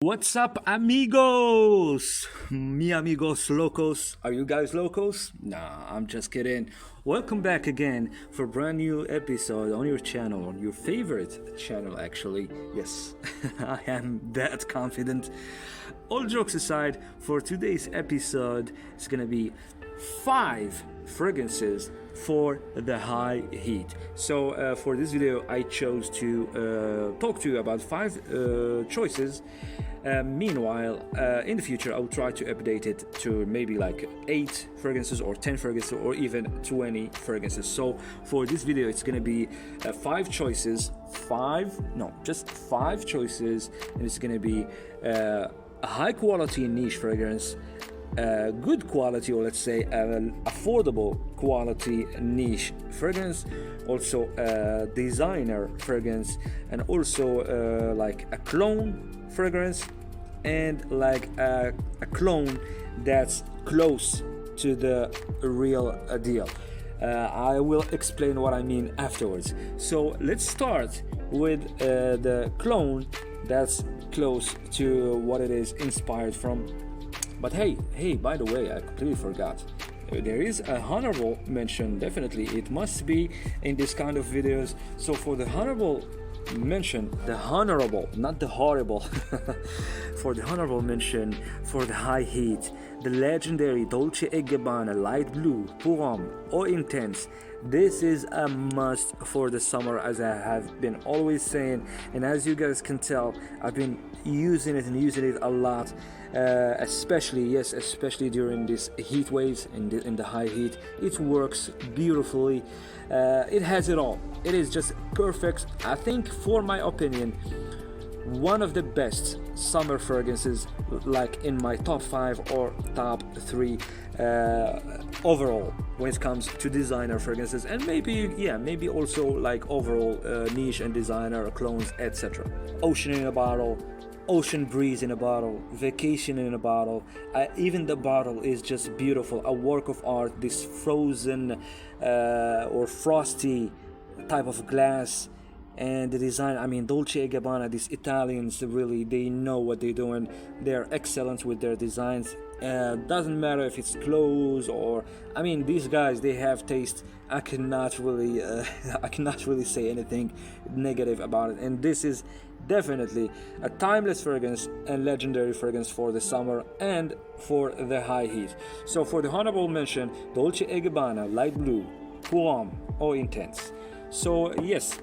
What's up, amigos? Mi amigos locos. Are you guys locos? Nah, I'm just kidding. Welcome back again for a brand new episode on your channel, on your favorite channel, actually. Yes, I am that confident. All jokes aside, for today's episode, it's gonna be 5 fragrances for the high heat. So for this video I chose to talk to you about 5 choices. Meanwhile, in the future I'll try to update it to maybe like 8 fragrances or 10 fragrances or even 20 fragrances. So for this video it's gonna be 5 choices, just 5 choices, and it's gonna be a high quality niche fragrance, good quality, or let's say affordable quality niche fragrance, also designer fragrance, and also like a clone fragrance, and like a clone that's close to the real deal. I will explain what I mean afterwards. So let's start with the clone that's close to what it is inspired from. But hey, by the way, I completely forgot. There is a honorable mention, definitely. It must be in this kind of videos. So for the honorable mention, the honorable, not the horrible, for the honorable mention for the high heat, the legendary Dolce & Gabbana Light Blue, Pour or Intense. This is a must for the summer, as I have been always saying, and as you guys can tell, I've been using it a lot, especially during these heat waves in the high heat. It works beautifully. It has it all. It is just perfect. I think, for my opinion, one of the best summer fragrances, like in my top 5 or top 3 overall when it comes to designer fragrances, and maybe also like overall niche and designer clones, etc. Ocean in a bottle, ocean breeze in a bottle, vacation in a bottle. Even the bottle is just beautiful, a work of art. This frozen or frosty type of glass, and the design, I mean, Dolce & Gabbana, these Italians, really, they know what they're doing. They're excellent with their designs. Doesn't matter if it's clothes or, I mean, these guys, they have taste. I cannot really say anything negative about it. And this is definitely a timeless fragrance and legendary fragrance for the summer and for the high heat. So for the honorable mention, Dolce & Gabbana Light Blue, Pour or Intense. So yes,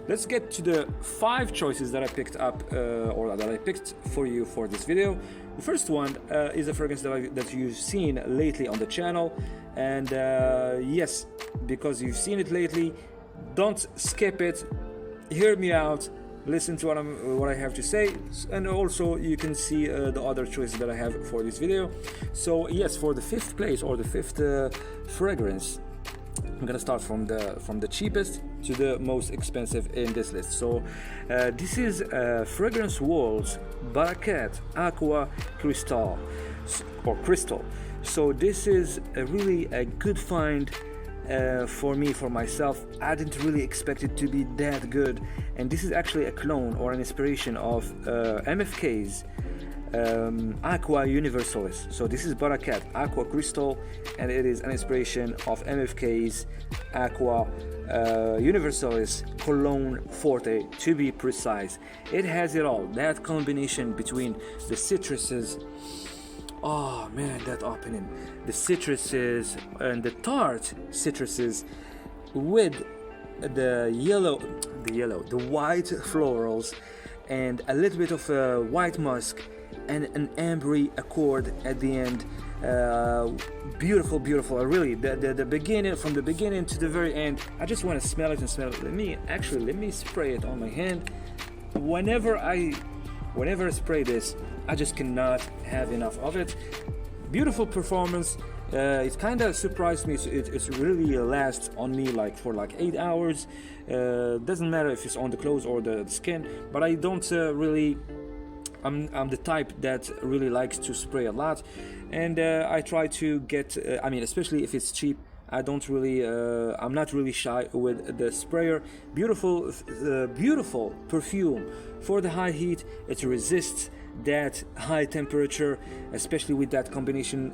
let's get to the 5 choices that I picked up or that I picked for you for this video. The first one is a fragrance that you've seen lately on the channel, and yes, because you've seen it lately, don't skip it. Hear me out. Listen to what I have to say, and also you can see the other choices that I have for this video. So yes, for the 5th place, or the 5th fragrance, I'm gonna start from the cheapest to the most expensive in this list. So this is Fragrance World's Barakat Aqua Crystal or Crystal. So this is really a good find for me, for myself. I didn't really expect it to be that good, and this is actually a clone or an inspiration of MFK's Aqua Universalis. So this is Barakat Aqua Crystal, and it is an inspiration of MFK's Aqua Universalis Cologne Forte, to be precise. It has it all. That combination between the citruses, oh man, that opening, the citruses and the tart citruses with the white florals and a little bit of white musk and an ambery accord at the end. Beautiful. Really, the beginning, from the beginning to the very end, I just want to smell it. Let me spray it on my hand. Whenever I spray this, I just cannot have enough of it. Beautiful performance. It kind of surprised me. It really lasts on me for 8 hours. Doesn't matter if it's on the clothes or the skin, but I don't really. I'm the type that really likes to spray a lot, and I try to get. Especially if it's cheap, I don't really, I'm not really shy with the sprayer. Beautiful perfume for the high heat. It resists that high temperature, especially with that combination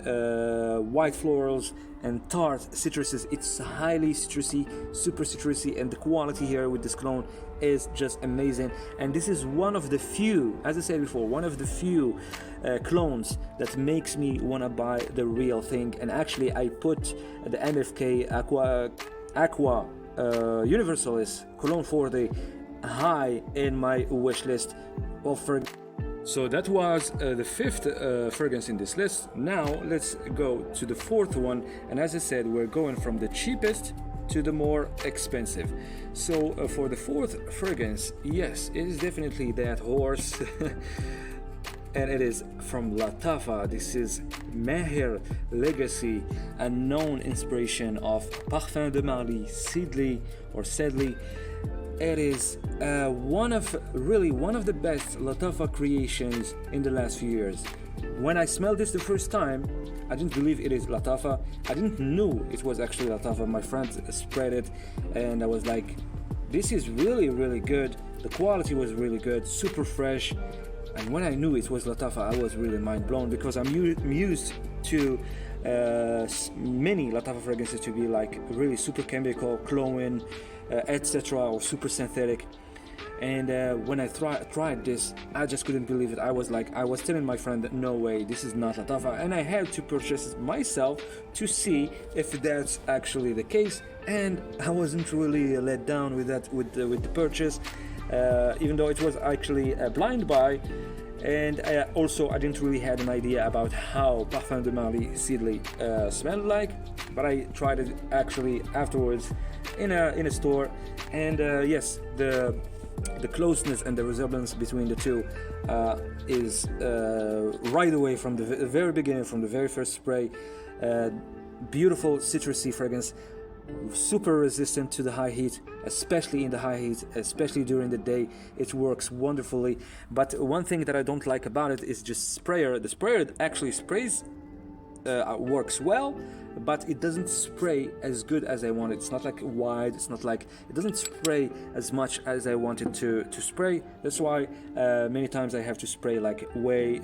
white florals and tart citruses. It's highly citrusy, super citrusy, and the quality here with this cologne is just amazing. And this is one of the few, as I said before, one of the few clones that makes me want to buy the real thing. And actually I put the MFK Aqua Universalis Cologne 40 high in my wish list of fragrance. So that was the fifth fragrance in this list. Now let's go to the fourth one, and as I said, we're going from the cheapest to the more expensive. So for the fourth fragrance, yes, it is definitely that horse and it is from Lattafa. This is Meher Legacy, a known inspiration of Parfum de Mali, Sidley or Sedley. It is one of the best Lattafa creations in the last few years. When I smelled this the first time, I didn't believe it is Lattafa. I didn't know it was actually Lattafa. My friend sprayed it and I was like, this is really good. The quality was really good, super fresh. And when I knew it was Lattafa, I was really mind blown, because I'm used to many Lattafa fragrances to be like really super chemical, chlorine, etc., or super synthetic. And when I tried this, I just couldn't believe it. I was telling my friend that no way, this is not Lattafa, and I had to purchase it myself to see if that's actually the case. And I wasn't really let down with that, with the purchase, even though it was actually a blind buy. And also I didn't really have an idea about how Parfum de Mali Sidley smelled like, but I tried it actually afterwards in a store, and yes, the closeness and the resemblance between the two is right away from the very beginning, from the very first spray. Beautiful citrusy fragrance, super resistant to the high heat, especially in the high heat, especially during the day. It works wonderfully. But one thing that I don't like about it is just sprayer. The sprayer actually sprays, works well, but it doesn't spray as good as I want it. It's not like wide, it's not like, it doesn't spray as much as I wanted to spray. That's why many times I have to spray like way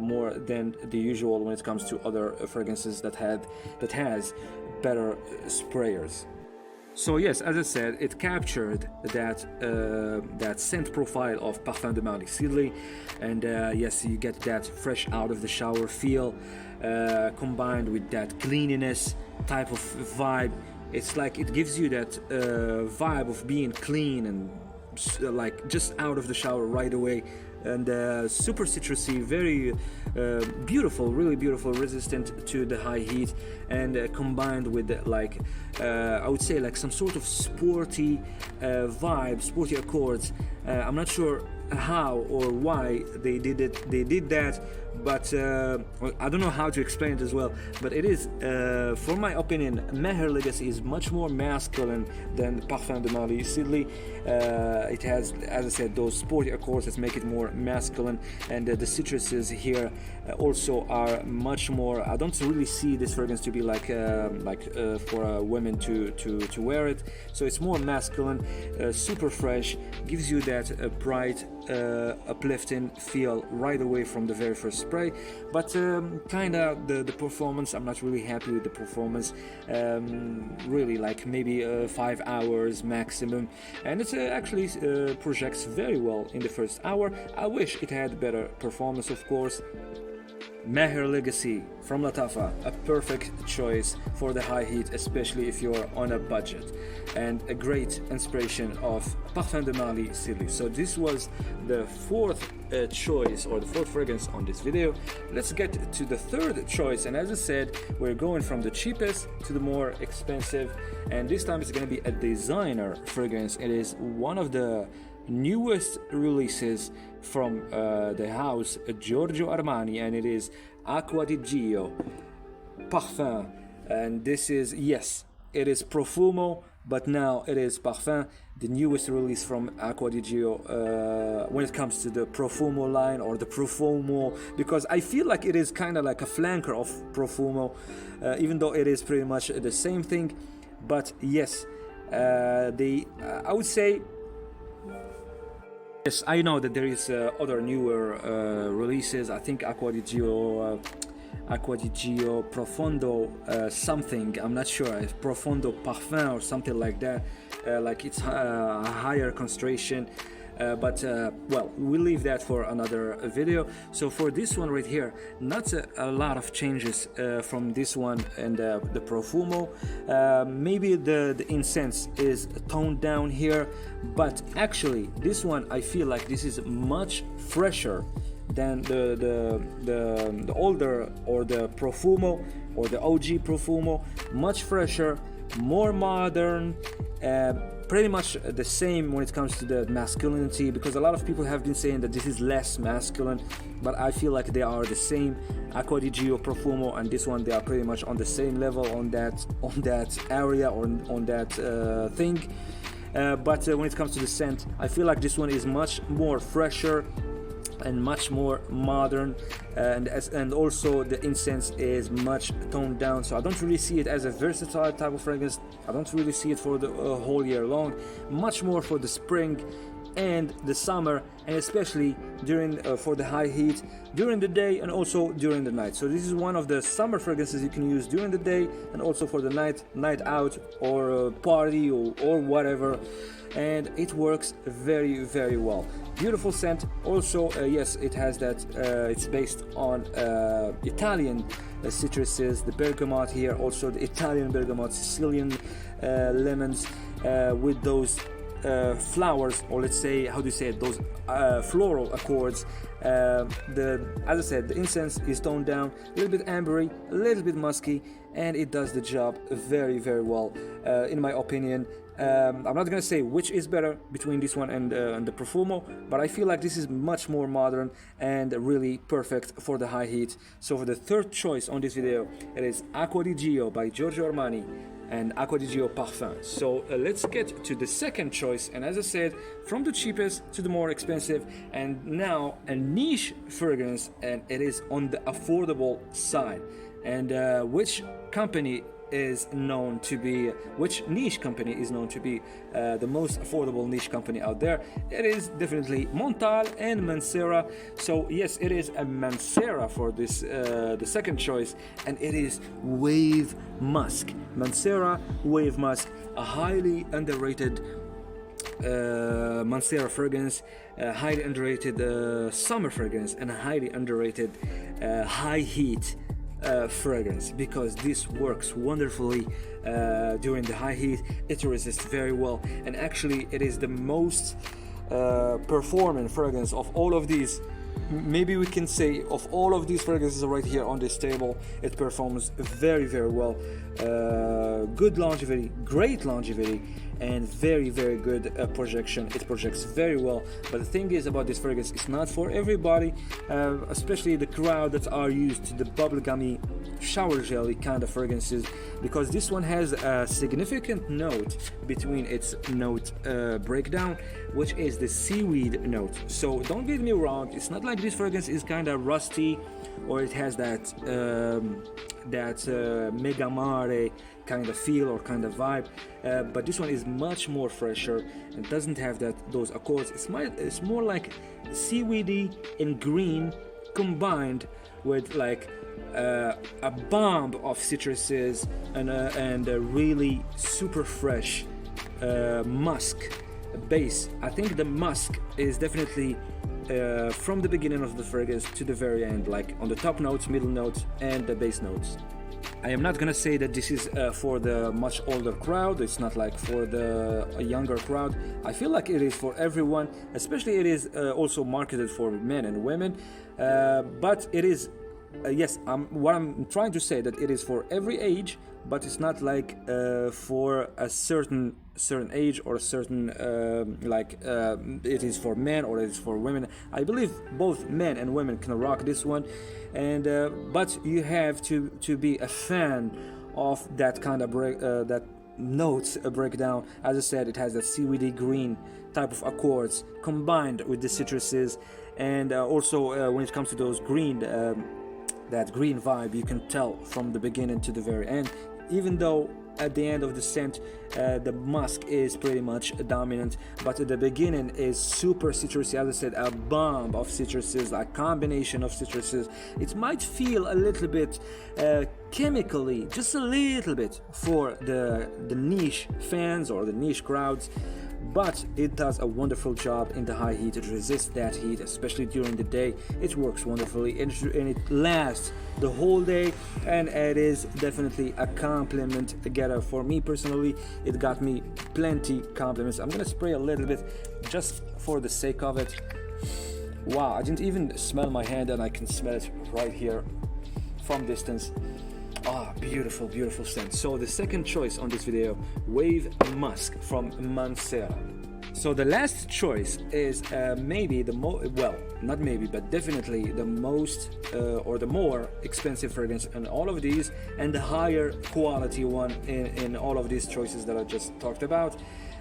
more than the usual when it comes to other fragrances that has better sprayers. So yes, as I said, it captured that scent profile of Parfum de Mali Sidley, and yes, you get that fresh out of the shower feel, combined with that cleanliness type of vibe. It's like it gives you that vibe of being clean and like just out of the shower right away. And super citrusy, very beautiful, really beautiful, resistant to the high heat, and combined with like I would say like some sort of sporty vibe, sporty accords. I'm not sure how or why they did it. They did that, but well, I don't know how to explain it as well. But it is, for my opinion, Meher Legacy is much more masculine than Parfum de Mali Sidley. It has, as I said, those sporty accords that make it more masculine, and the citruses here also are much more. I don't really see this fragrance to be like for women to wear it. So it's more masculine, super fresh, gives you that bright, uplifting feel right away from the very first spray. But kind of the performance, I'm not really happy with the performance. Really, like maybe 5 hours maximum, and it actually projects very well in the first hour. I wish it had better performance, of course. Meher Legacy from Lattafa, a perfect choice for the high heat, especially if you're on a budget, and a great inspiration of Parfum de Mali Sidley. So this was the fourth choice, or the fourth fragrance on this video. Let's get to the third choice, and as I said, we're going from the cheapest to the more expensive, and this time it's going to be a designer fragrance. It is one of the newest releases from the house Giorgio Armani, and it is Acqua di Gio Parfum. And this is, yes, it is Profumo, but now it is Parfum, the newest release from Acqua di Gio when it comes to the Profumo line, or the Profumo, because I feel like it is kind of like a flanker of Profumo, even though it is pretty much the same thing. But yes, I would say Yes, I know that there is other newer releases. I think Acqua di Gio Profondo something. I'm not sure. If Profondo Parfum or something like that. Like it's a higher concentration. But well, we'll leave that for another video. So for this one right here, not a lot of changes from this one and the Profumo. Maybe the incense is toned down here, but actually this one I feel like this is much fresher than the older or the Profumo or the OG Profumo. Much fresher, more modern. Pretty much the same when it comes to the masculinity, because a lot of people have been saying that this is less masculine, but I feel like they are the same. Acqua di Gio Profumo and this one, they are pretty much on the same level on that area or on that thing. But when it comes to the scent, I feel like this one is much more fresher and much more modern, and also the incense is much toned down, so I don't really see it as a versatile type of fragrance. I don't really see it for the whole year long, much more for the spring and the summer, and especially during for the high heat during the day and also during the night. So this is one of the summer fragrances you can use during the day and also for the night out or party or whatever, and it works very, very well. Beautiful scent. Also, yes, it has that. It's based on Italian citruses, the bergamot here. Also, the Italian bergamot, Sicilian lemons with those flowers, or let's say, how do you say it? Those floral accords. As I said, the incense is toned down, a little bit ambery, a little bit musky, and it does the job very, very well, in my opinion. I'm not gonna say which is better between this one and the Profumo, but I feel like this is much more modern and really perfect for the high heat. So for the third choice on this video, it is Acqua di Gio by Giorgio Armani and Acqua di Gio Parfum. So let's get to the second choice, and as I said, from the cheapest to the more expensive, and now a niche fragrance, and it is on the affordable side. And which niche company is known to be the most affordable niche company out there? It is definitely Montal and Mancera. So yes, it is a Mancera for this the second choice, and it is Wave Musk. Mancera Wave Musk, a highly underrated Mancera fragrance, highly underrated summer fragrance, and a highly underrated high heat fragrance, because this works wonderfully during the high heat. It resists very well, and actually it is the most performing fragrance of all of these. Maybe we can say of all of these fragrances right here on this table, it performs very, very well. Good longevity, great longevity, and very, very good projection. It projects very well. But the thing is about this fragrance, it's not for everybody, especially the crowd that are used to the bubblegummy shower jelly kind of fragrances, because this one has a significant note between its note breakdown, which is the seaweed note. So don't get me wrong, it's not like this fragrance is kind of rusty or it has that mega mare kind of feel or kind of vibe, but this one is much more fresher and doesn't have those accords. It's more like seaweedy and green combined with like a bomb of citruses and a really super fresh musk base. I think the musk is definitely from the beginning of the fragrance to the very end, like on the top notes, middle notes, and the base notes. I am not gonna say that this is for the much older crowd. It's not like for the younger crowd. I feel like it is for everyone, especially it is also marketed for men and women, but it is yes, what I'm trying to say, that it is for every age, but it's not like for a certain age or a certain it is for men or it is for women. I believe both men and women can rock this one, and but you have to be a fan of that kind of that notes breakdown. As I said, it has that seaweedy green type of accords combined with the citruses, and also when it comes to those green that green vibe, you can tell from the beginning to the very end. even though at the end of the scent the musk is pretty much dominant, but at the beginning is super citrusy. As I said, a bomb of citruses, a combination of citruses. It might feel a little bit chemically, just a little bit, for the niche fans or the niche crowds, but it does a wonderful job in the high heat. It resists that heat, especially during the day. It works wonderfully, and it lasts the whole day, and it is definitely a compliment getter. For me personally, it got me plenty compliments. I'm gonna spray a little bit just for the sake of it. Wow, I didn't even smell my hand, and I can smell it right here from distance. Ah, beautiful, beautiful scent. So the second choice on this video, Wave Musk from Mancera. So the last choice is maybe the not maybe, but definitely the most or the more expensive fragrance in all of these, and the higher quality one in all of these choices that I just talked about.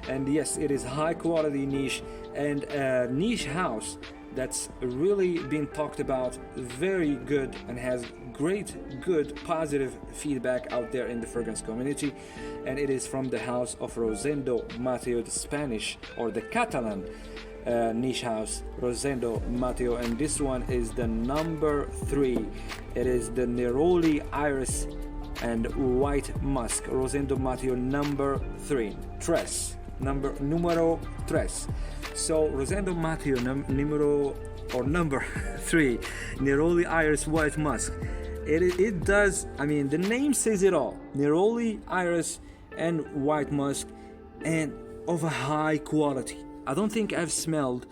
And yes, it is high quality niche, and niche house that's really been talked about, very good, and has great, good, positive feedback out there in the fragrance community. And it is from the house of Rosendo Mateo, the Spanish or the Catalan niche house, Rosendo Mateo, and this one is the number 3. It is the Neroli Iris and White Musk, Rosendo Mateo number 3, Tres, numero 3. So Rosendo Mateo number 3, Neroli Iris White Musk. It does, I mean, the name says it all. Neroli Iris and White Musk, and of a high quality. I don't think I've smelled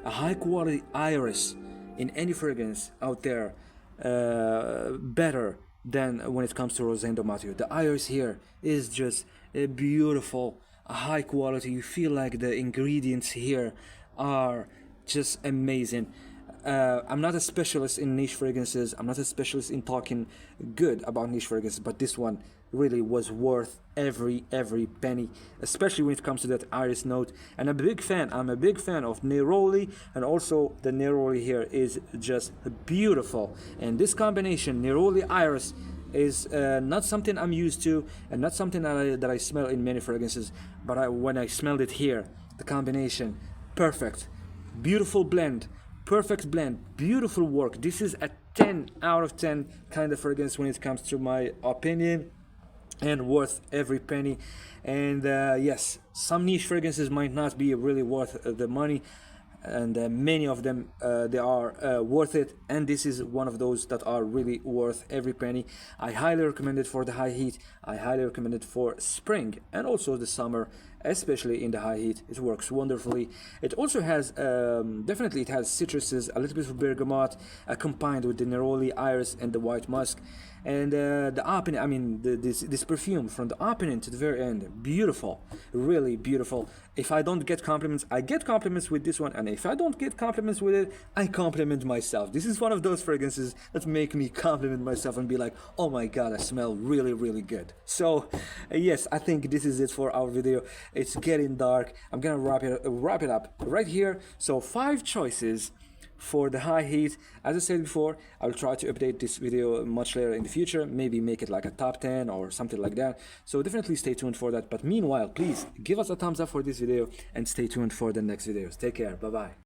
a high quality iris in any fragrance out there better than when it comes to Rosendo Mateo. The iris here is just beautiful, a high quality. You feel like the ingredients here are just amazing. I'm not a specialist in niche fragrances. I'm not a specialist in talking good about niche fragrances, but this one really was worth every penny, especially when it comes to that iris note. And I'm a big fan of Neroli, and also the Neroli here is just beautiful. And this combination, Neroli Iris, is not something I'm used to, and not something that I smell in many fragrances, but when I smelled it here, the combination, perfect, beautiful blend, perfect blend, beautiful work. This is a 10 out of 10 kind of fragrance when it comes to my opinion, and worth every penny. And yes, some niche fragrances might not be really worth the money, and many of them they are worth it, and this is one of those that are really worth every penny. I highly recommend it for the high heat. I highly recommend it for spring and also the summer, especially in the high heat. It works wonderfully. It also has definitely it has citruses, a little bit of bergamot combined with the Neroli Iris and the White Musk. And the opening, I mean this perfume from the opening to the very end, beautiful, really beautiful. If I don't get compliments, I get compliments with this one, and if I don't get compliments with it, I compliment myself. This is one of those fragrances that make me compliment myself and be like, oh my god, I smell really good. So yes, I think this is it for our video. It's getting dark. I'm gonna wrap it up right here. So 5 choices for the high heat. As I said before, I'll try to update this video much later in the future, maybe make it like a top 10 or something like that. So definitely stay tuned for that. But meanwhile, please give us a thumbs up for this video and stay tuned for the next videos. Take care. Bye bye.